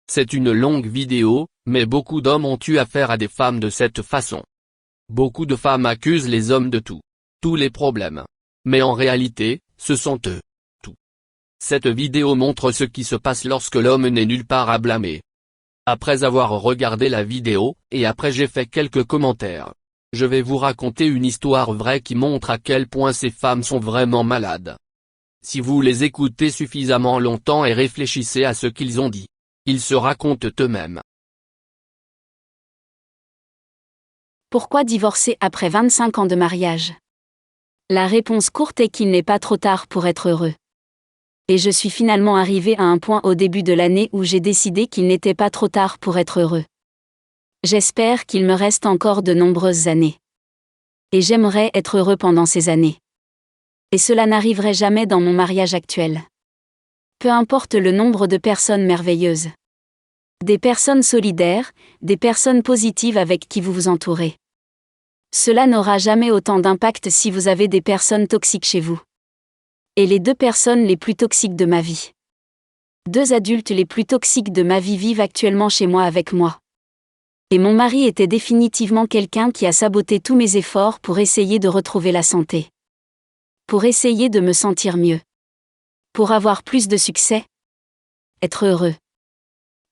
C'est une longue vidéo, mais beaucoup d'hommes ont eu affaire à des femmes de cette façon. Beaucoup de femmes accusent les hommes de tous les problèmes. Mais en réalité, ce sont eux. Tout. Cette vidéo montre ce qui se passe lorsque l'homme n'est nulle part à blâmer. Après avoir regardé la vidéo, et après j'ai fait quelques commentaires, je vais vous raconter une histoire vraie qui montre à quel point ces femmes sont vraiment malades. Si vous les écoutez suffisamment longtemps et réfléchissez à ce qu'ils ont dit, ils se racontent eux-mêmes. Pourquoi divorcer après 25 ans de mariage? La réponse courte est qu'il n'est pas trop tard pour être heureux. Et je suis finalement arrivé à un point au début de l'année où j'ai décidé qu'il n'était pas trop tard pour être heureux. J'espère qu'il me reste encore de nombreuses années. Et j'aimerais être heureux pendant ces années. Et cela n'arriverait jamais dans mon mariage actuel. Peu importe le nombre de personnes merveilleuses. Des personnes solidaires, des personnes positives avec qui vous vous entourez. Cela n'aura jamais autant d'impact si vous avez des personnes toxiques chez vous. Et les 2 personnes les plus toxiques de ma vie. 2 adultes les plus toxiques de ma vie vivent actuellement chez moi avec moi. Et mon mari était définitivement quelqu'un qui a saboté tous mes efforts pour essayer de retrouver la santé. Pour essayer de me sentir mieux. Pour avoir plus de succès. Être heureux.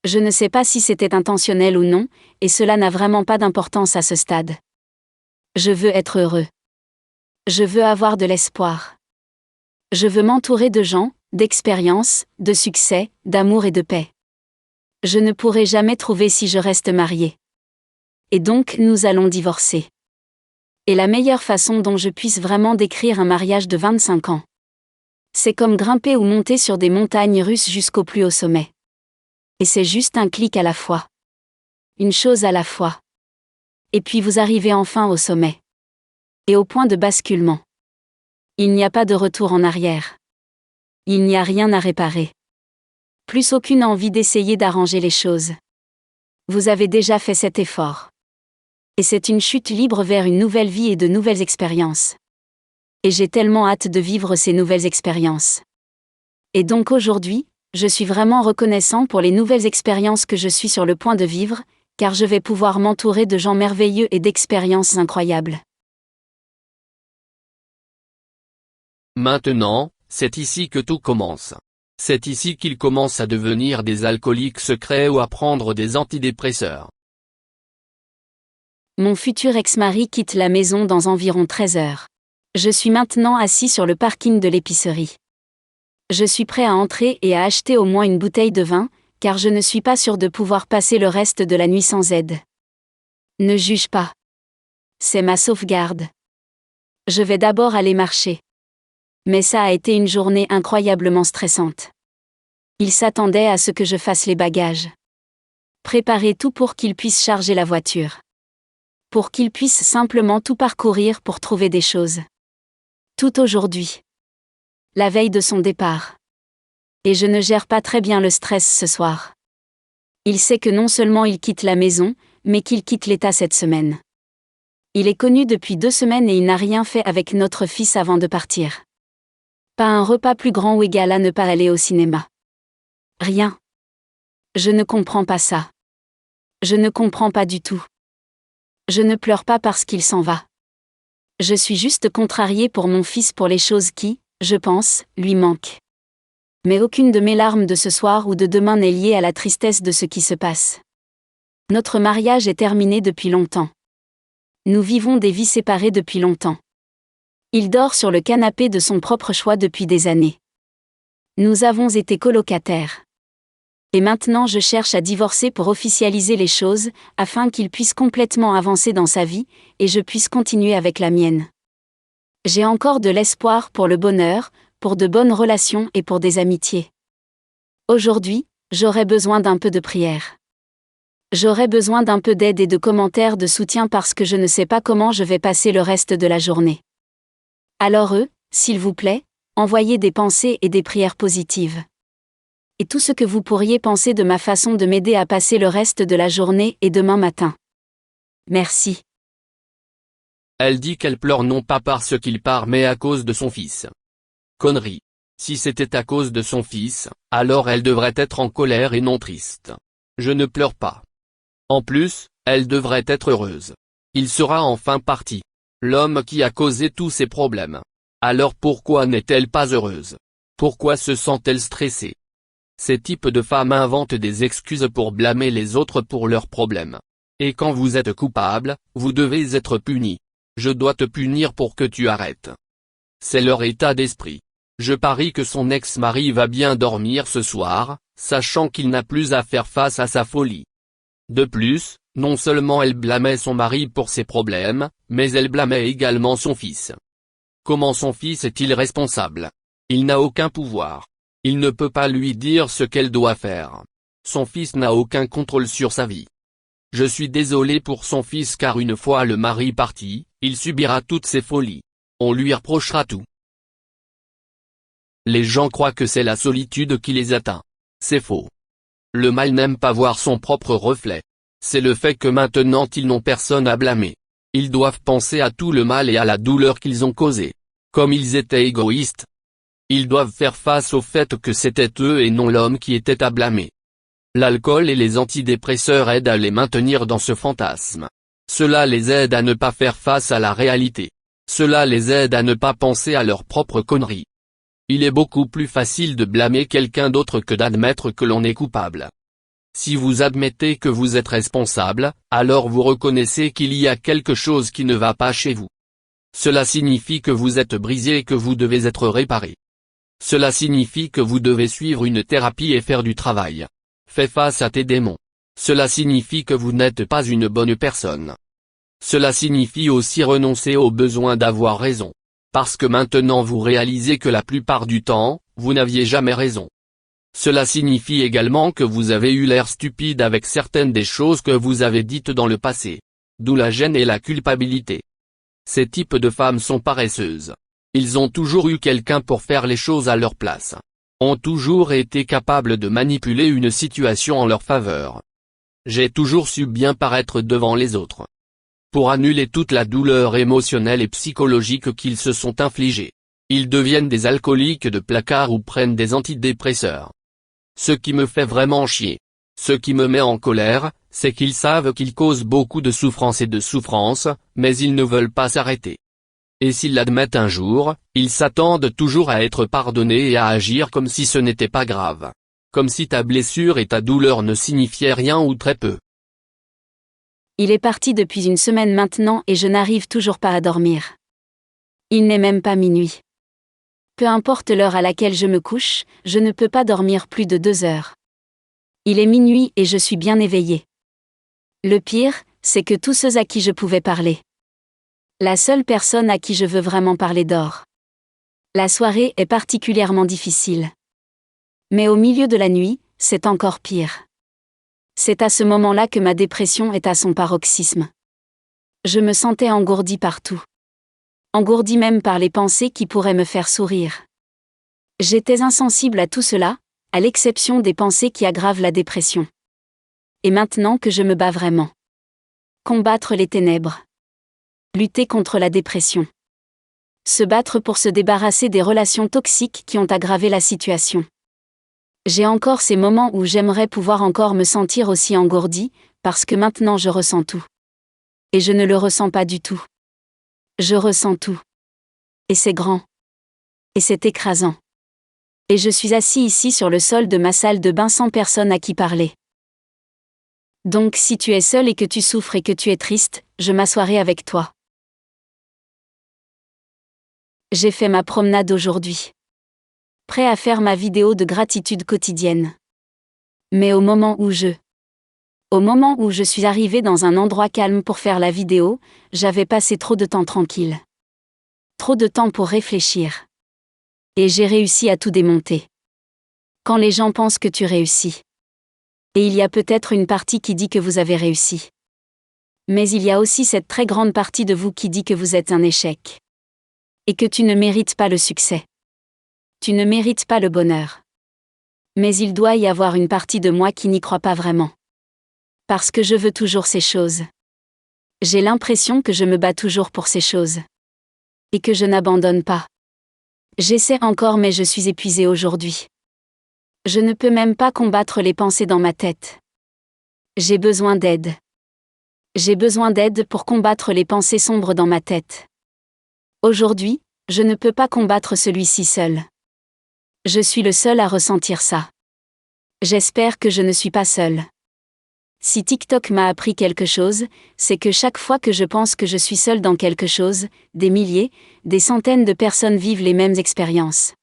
Je ne sais pas si c'était intentionnel ou non, et cela n'a vraiment pas d'importance à ce stade. Je veux être heureux. Je veux avoir de l'espoir. Je veux m'entourer de gens, d'expériences, de succès, d'amour et de paix. Je ne pourrai jamais trouver si je reste mariée. Et donc nous allons divorcer. Et la meilleure façon dont je puisse vraiment décrire un mariage de 25 ans. C'est comme grimper ou monter sur des montagnes russes jusqu'au plus haut sommet. Et c'est juste un clic à la fois. Une chose à la fois. Et puis vous arrivez enfin au sommet. Et au point de basculement. Il n'y a pas de retour en arrière. Il n'y a rien à réparer. Plus aucune envie d'essayer d'arranger les choses. Vous avez déjà fait cet effort. Et c'est une chute libre vers une nouvelle vie et de nouvelles expériences. Et j'ai tellement hâte de vivre ces nouvelles expériences. Et donc aujourd'hui, je suis vraiment reconnaissant pour les nouvelles expériences que je suis sur le point de vivre, car je vais pouvoir m'entourer de gens merveilleux et d'expériences incroyables. Maintenant, c'est ici que tout commence. C'est ici qu'ils commencent à devenir des alcooliques secrets ou à prendre des antidépresseurs. Mon futur ex-mari quitte la maison dans environ 13 heures. Je suis maintenant assis sur le parking de l'épicerie. Je suis prêt à entrer et à acheter au moins une bouteille de vin, car je ne suis pas sûr de pouvoir passer le reste de la nuit sans aide. Ne juge pas. C'est ma sauvegarde. Je vais d'abord aller marcher. Mais ça a été une journée incroyablement stressante. Il s'attendait à ce que je fasse les bagages. Préparer tout pour qu'il puisse charger la voiture. Pour qu'il puisse simplement tout parcourir pour trouver des choses. Tout aujourd'hui. La veille de son départ. Et je ne gère pas très bien le stress ce soir. Il sait que non seulement il quitte la maison, mais qu'il quitte l'État cette semaine. Il est connu depuis 2 semaines et il n'a rien fait avec notre fils avant de partir. Pas un repas plus grand ou égal à ne pas aller au cinéma. Rien. Je ne comprends pas ça. Je ne comprends pas du tout. Je ne pleure pas parce qu'il s'en va. Je suis juste contrariée pour mon fils pour les choses qui, je pense, lui manquent. Mais aucune de mes larmes de ce soir ou de demain n'est liée à la tristesse de ce qui se passe. Notre mariage est terminé depuis longtemps. Nous vivons des vies séparées depuis longtemps. Il dort sur le canapé de son propre choix depuis des années. Nous avons été colocataires. Et maintenant je cherche à divorcer pour officialiser les choses, afin qu'il puisse complètement avancer dans sa vie, et je puisse continuer avec la mienne. J'ai encore de l'espoir pour le bonheur, pour de bonnes relations et pour des amitiés. Aujourd'hui, j'aurais besoin d'un peu de prière. J'aurais besoin d'un peu d'aide et de commentaires de soutien parce que je ne sais pas comment je vais passer le reste de la journée. Alors s'il vous plaît, envoyez des pensées et des prières positives. Et tout ce que vous pourriez penser de ma façon de m'aider à passer le reste de la journée et demain matin. Merci. Elle dit qu'elle pleure non pas parce qu'il part mais à cause de son fils. Connerie. Si c'était à cause de son fils, alors elle devrait être en colère et non triste. Je ne pleure pas. En plus, elle devrait être heureuse. Il sera enfin parti. L'homme qui a causé tous ces problèmes. Alors pourquoi n'est-elle pas heureuse? Pourquoi se sent-elle stressée? Ces types de femmes inventent des excuses pour blâmer les autres pour leurs problèmes. Et quand vous êtes coupable, vous devez être puni. Je dois te punir pour que tu arrêtes. C'est leur état d'esprit. Je parie que son ex-mari va bien dormir ce soir, sachant qu'il n'a plus à faire face à sa folie. De plus, non seulement elle blâmait son mari pour ses problèmes, mais elle blâmait également son fils. Comment son fils est-il responsable? Il n'a aucun pouvoir. Il ne peut pas lui dire ce qu'elle doit faire. Son fils n'a aucun contrôle sur sa vie. Je suis désolé pour son fils car une fois le mari parti, il subira toutes ses folies. On lui reprochera tout. Les gens croient que c'est la solitude qui les atteint. C'est faux. Le mal n'aime pas voir son propre reflet. C'est le fait que maintenant ils n'ont personne à blâmer. Ils doivent penser à tout le mal et à la douleur qu'ils ont causé. Comme ils étaient égoïstes. Ils doivent faire face au fait que c'était eux et non l'homme qui était à blâmer. L'alcool et les antidépresseurs aident à les maintenir dans ce fantasme. Cela les aide à ne pas faire face à la réalité. Cela les aide à ne pas penser à leurs propres conneries. Il est beaucoup plus facile de blâmer quelqu'un d'autre que d'admettre que l'on est coupable. Si vous admettez que vous êtes responsable, alors vous reconnaissez qu'il y a quelque chose qui ne va pas chez vous. Cela signifie que vous êtes brisé et que vous devez être réparé. Cela signifie que vous devez suivre une thérapie et faire du travail. Fais face à tes démons. Cela signifie que vous n'êtes pas une bonne personne. Cela signifie aussi renoncer au besoin d'avoir raison. Parce que maintenant vous réalisez que la plupart du temps, vous n'aviez jamais raison. Cela signifie également que vous avez eu l'air stupide avec certaines des choses que vous avez dites dans le passé. D'où la gêne et la culpabilité. Ces types de femmes sont paresseuses. Ils ont toujours eu quelqu'un pour faire les choses à leur place. Ont toujours été capables de manipuler une situation en leur faveur. J'ai toujours su bien paraître devant les autres. Pour annuler toute la douleur émotionnelle et psychologique qu'ils se sont infligés. Ils deviennent des alcooliques de placard ou prennent des antidépresseurs. Ce qui me fait vraiment chier. Ce qui me met en colère, c'est qu'ils savent qu'ils causent beaucoup de souffrance, mais ils ne veulent pas s'arrêter. Et s'ils l'admettent un jour, ils s'attendent toujours à être pardonnés et à agir comme si ce n'était pas grave. Comme si ta blessure et ta douleur ne signifiaient rien ou très peu. Il est parti depuis une semaine maintenant et je n'arrive toujours pas à dormir. Il n'est même pas minuit. Peu importe l'heure à laquelle je me couche, je ne peux pas dormir plus de 2 heures. Il est minuit et je suis bien éveillée. Le pire, c'est que tous ceux à qui je pouvais parler. La seule personne à qui je veux vraiment parler dort. La soirée est particulièrement difficile. Mais au milieu de la nuit, c'est encore pire. C'est à ce moment-là que ma dépression est à son paroxysme. Je me sentais engourdie partout. Engourdie même par les pensées qui pourraient me faire sourire. J'étais insensible à tout cela, à l'exception des pensées qui aggravent la dépression. Et maintenant que je me bats vraiment. Combattre les ténèbres. Lutter contre la dépression. Se battre pour se débarrasser des relations toxiques qui ont aggravé la situation. J'ai encore ces moments où j'aimerais pouvoir encore me sentir aussi engourdie, parce que maintenant je ressens tout. Et je ne le ressens pas du tout. Je ressens tout. Et c'est grand. Et c'est écrasant. Et je suis assis ici sur le sol de ma salle de bain sans personne à qui parler. Donc si tu es seul et que tu souffres et que tu es triste, je m'assoirai avec toi. J'ai fait ma promenade aujourd'hui. Prêt à faire ma vidéo de gratitude quotidienne. Mais au moment où je suis arrivé dans un endroit calme pour faire la vidéo, j'avais passé trop de temps tranquille. Trop de temps pour réfléchir. Et j'ai réussi à tout démonter. Quand les gens pensent que tu réussis. Et il y a peut-être une partie qui dit que vous avez réussi. Mais il y a aussi cette très grande partie de vous qui dit que vous êtes un échec. Et que tu ne mérites pas le succès. Tu ne mérites pas le bonheur. Mais il doit y avoir une partie de moi qui n'y croit pas vraiment. Parce que je veux toujours ces choses. J'ai l'impression que je me bats toujours pour ces choses. Et que je n'abandonne pas. J'essaie encore mais je suis épuisée aujourd'hui. Je ne peux même pas combattre les pensées dans ma tête. J'ai besoin d'aide. J'ai besoin d'aide pour combattre les pensées sombres dans ma tête. Aujourd'hui, je ne peux pas combattre celui-ci seul. Je suis le seul à ressentir ça. J'espère que je ne suis pas seul. Si TikTok m'a appris quelque chose, c'est que chaque fois que je pense que je suis seul dans quelque chose, des milliers, des centaines de personnes vivent les mêmes expériences.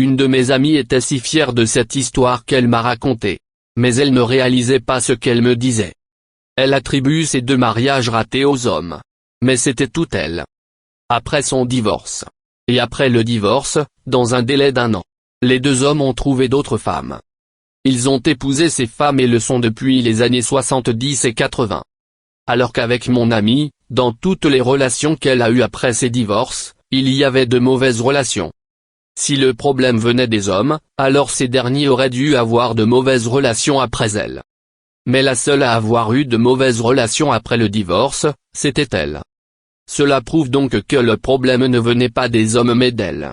Une de mes amies était si fière de cette histoire qu'elle m'a racontée. Mais elle ne réalisait pas ce qu'elle me disait. Elle attribue ces 2 mariages ratés aux hommes. Mais c'était tout elle. Après son divorce. Et après le divorce, dans un délai d'1 an, les 2 hommes ont trouvé d'autres femmes. Ils ont épousé ces femmes et le sont depuis les années 70 et 80. Alors qu'avec mon amie, dans toutes les relations qu'elle a eues après ses divorces, il y avait de mauvaises relations. Si le problème venait des hommes, alors ces derniers auraient dû avoir de mauvaises relations après elle. Mais la seule à avoir eu de mauvaises relations après le divorce, c'était elle. Cela prouve donc que le problème ne venait pas des hommes mais d'elle.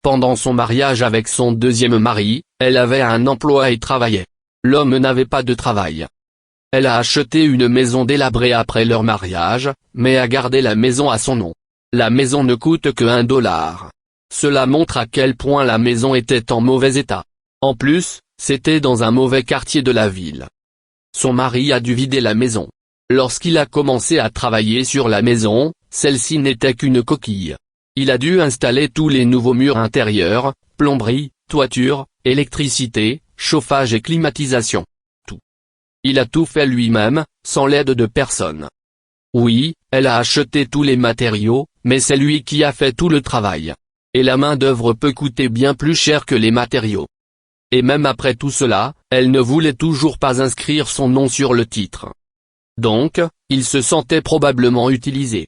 Pendant son mariage avec son 2e mari, elle avait un emploi et travaillait. L'homme n'avait pas de travail. Elle a acheté une maison délabrée après leur mariage, mais a gardé la maison à son nom. La maison ne coûte que $1. Cela montre à quel point la maison était en mauvais état. En plus, c'était dans un mauvais quartier de la ville. Son mari a dû vider la maison. Lorsqu'il a commencé à travailler sur la maison, celle-ci n'était qu'une coquille. Il a dû installer tous les nouveaux murs intérieurs, plomberie, toiture, électricité, chauffage et climatisation. Tout. Il a tout fait lui-même, sans l'aide de personne. Oui, elle a acheté tous les matériaux, mais c'est lui qui a fait tout le travail. Et la main-d'œuvre peut coûter bien plus cher que les matériaux. Et même après tout cela, elle ne voulait toujours pas inscrire son nom sur le titre. Donc, il se sentait probablement utilisé.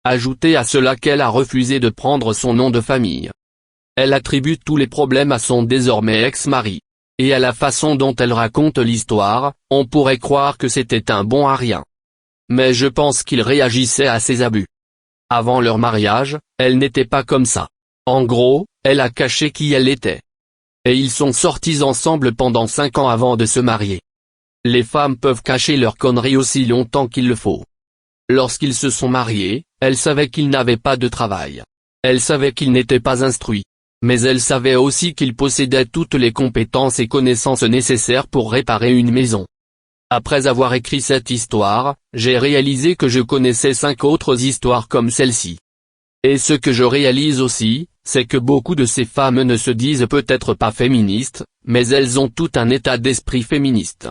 Ajoutez à cela qu'elle a refusé de prendre son nom de famille. Elle attribue tous les problèmes à son désormais ex-mari. Et à la façon dont elle raconte l'histoire, on pourrait croire que c'était un bon à rien. Mais je pense qu'il réagissait à ses abus. Avant leur mariage, elle n'était pas comme ça. En gros, elle a caché qui elle était. Et ils sont sortis ensemble pendant 5 ans avant de se marier. Les femmes peuvent cacher leurs conneries aussi longtemps qu'il le faut. Lorsqu'ils se sont mariés, elle savait qu'il n'avait pas de travail. Elle savait qu'il n'était pas instruit. Mais elle savait aussi qu'il possédait toutes les compétences et connaissances nécessaires pour réparer une maison. Après avoir écrit cette histoire, j'ai réalisé que je connaissais 5 autres histoires comme celle-ci. Et ce que je réalise aussi, c'est que beaucoup de ces femmes ne se disent peut-être pas féministes, mais elles ont tout un état d'esprit féministe.